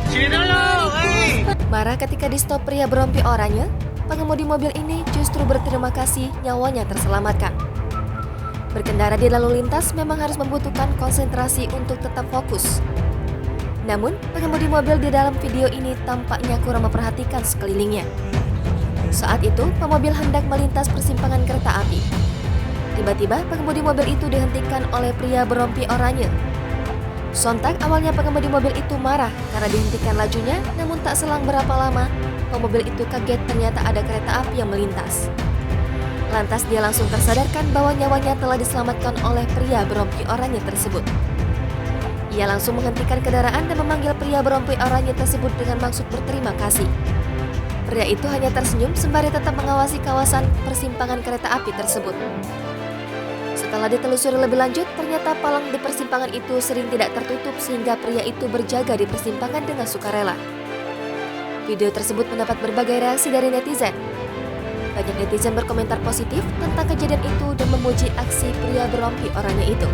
Sini dulu, Marah ketika di-stop pria berompi oranye, pengemudi mobil ini justru berterima kasih nyawanya terselamatkan. Berkendara di lalu lintas memang harus membutuhkan konsentrasi untuk tetap fokus. Namun, pengemudi mobil di dalam video ini tampaknya kurang memperhatikan sekelilingnya. Saat itu, pemobil hendak melintas persimpangan kereta api. Tiba-tiba, pengemudi mobil itu dihentikan oleh pria berompi oranye. Sontak awalnya pengemudi mobil itu marah karena dihentikan lajunya, namun tak selang berapa lama, pemobil itu kaget ternyata ada kereta api yang melintas. Lantas dia langsung tersadarkan bahwa nyawanya telah diselamatkan oleh pria berompi oranye tersebut. Ia langsung menghentikan kendaraan dan memanggil pria berompi oranye tersebut dengan maksud berterima kasih. Pria itu hanya tersenyum sembari tetap mengawasi kawasan persimpangan kereta api tersebut. Setelah ditelusuri lebih lanjut, ternyata palang di persimpangan itu sering tidak tertutup sehingga pria itu berjaga di persimpangan dengan sukarela. Video tersebut mendapat berbagai reaksi dari netizen. Banyak netizen berkomentar positif tentang kejadian itu dan memuji aksi pria berompi oranye itu.